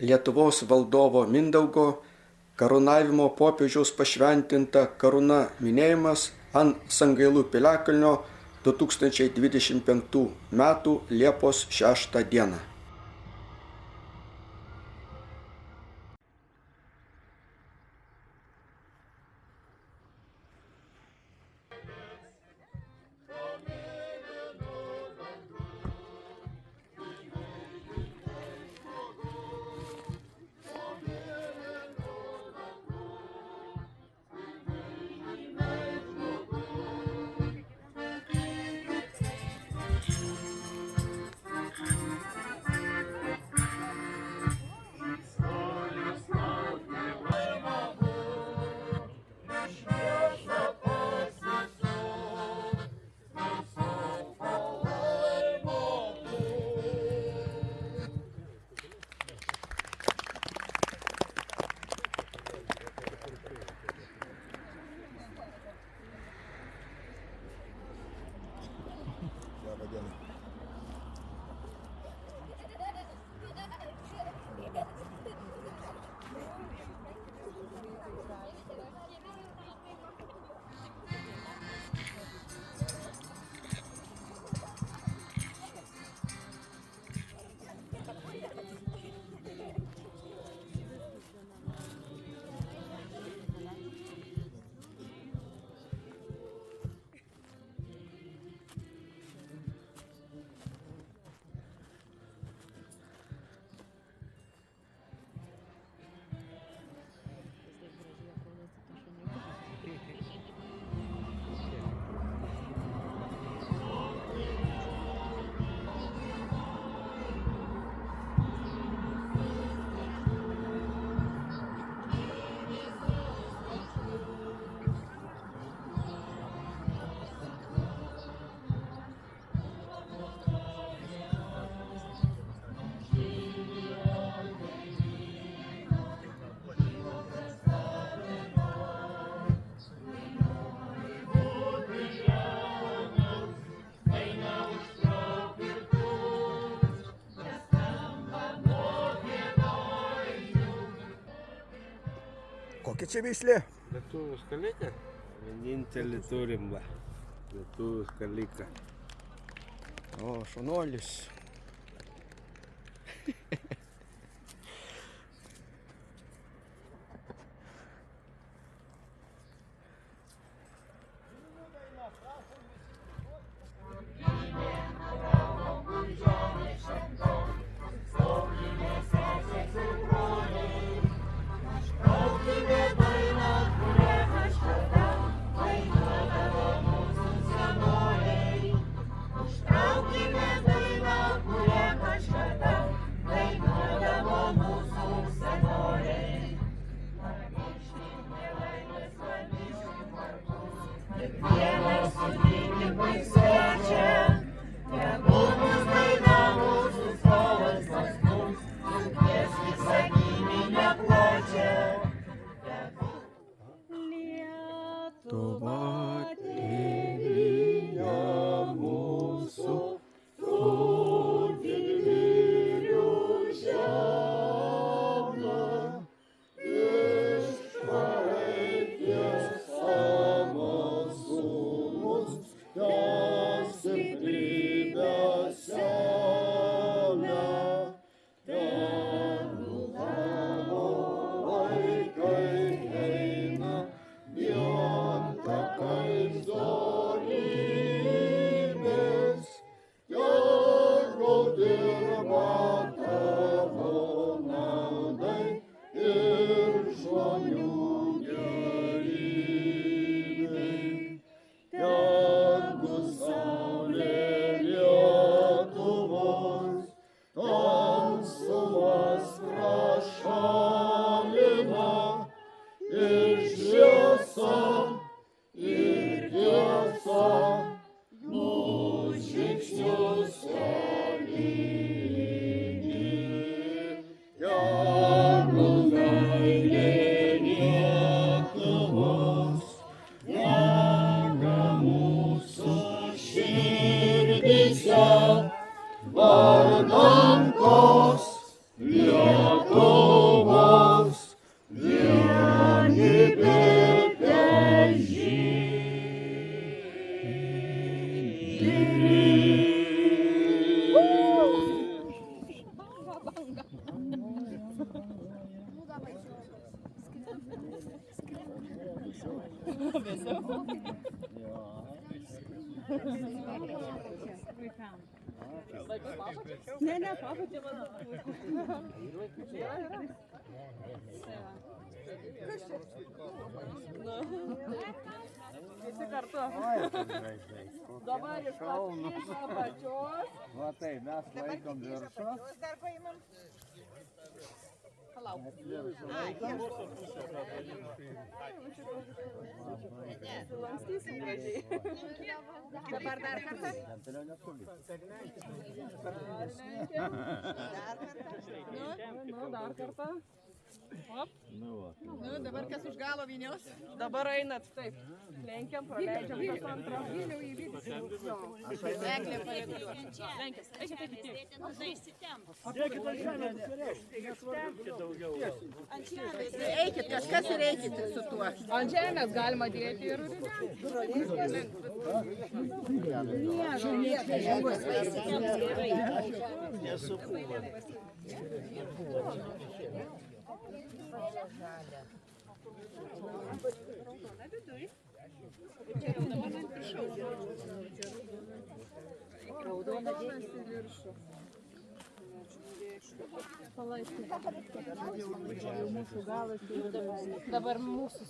Lietuvos valdovo Mindaugo karūnavimo popiežiaus pašventinta karūna minėjimas ant Sangailų piliakalnio 2025 m. Liepos 6 d. Kokia čia veislė? Lietuvių skaliką? Vienintelį turim, va. Lietuvių skaliką. O, šunuolis. Ne, papa čia vadu. Visi kartu. Dabar iš apačios. Va tai, mes laikom viršų. Dar paimam. Palauk. Sulankstysim gražiai. Dabar dar kartą. Nu, dar kartą. Op. Nu, dabar kas už galo vynios? Dabar einat taip. Lenkiam, praleidžiam tas antrą. Vyniau į vidų. Eglė pareguliuos. Lenkės. Eikit, eikit. Eikit, kažkas ir eikit su tuo. Ant žemės galima dėti ir dabar mūsų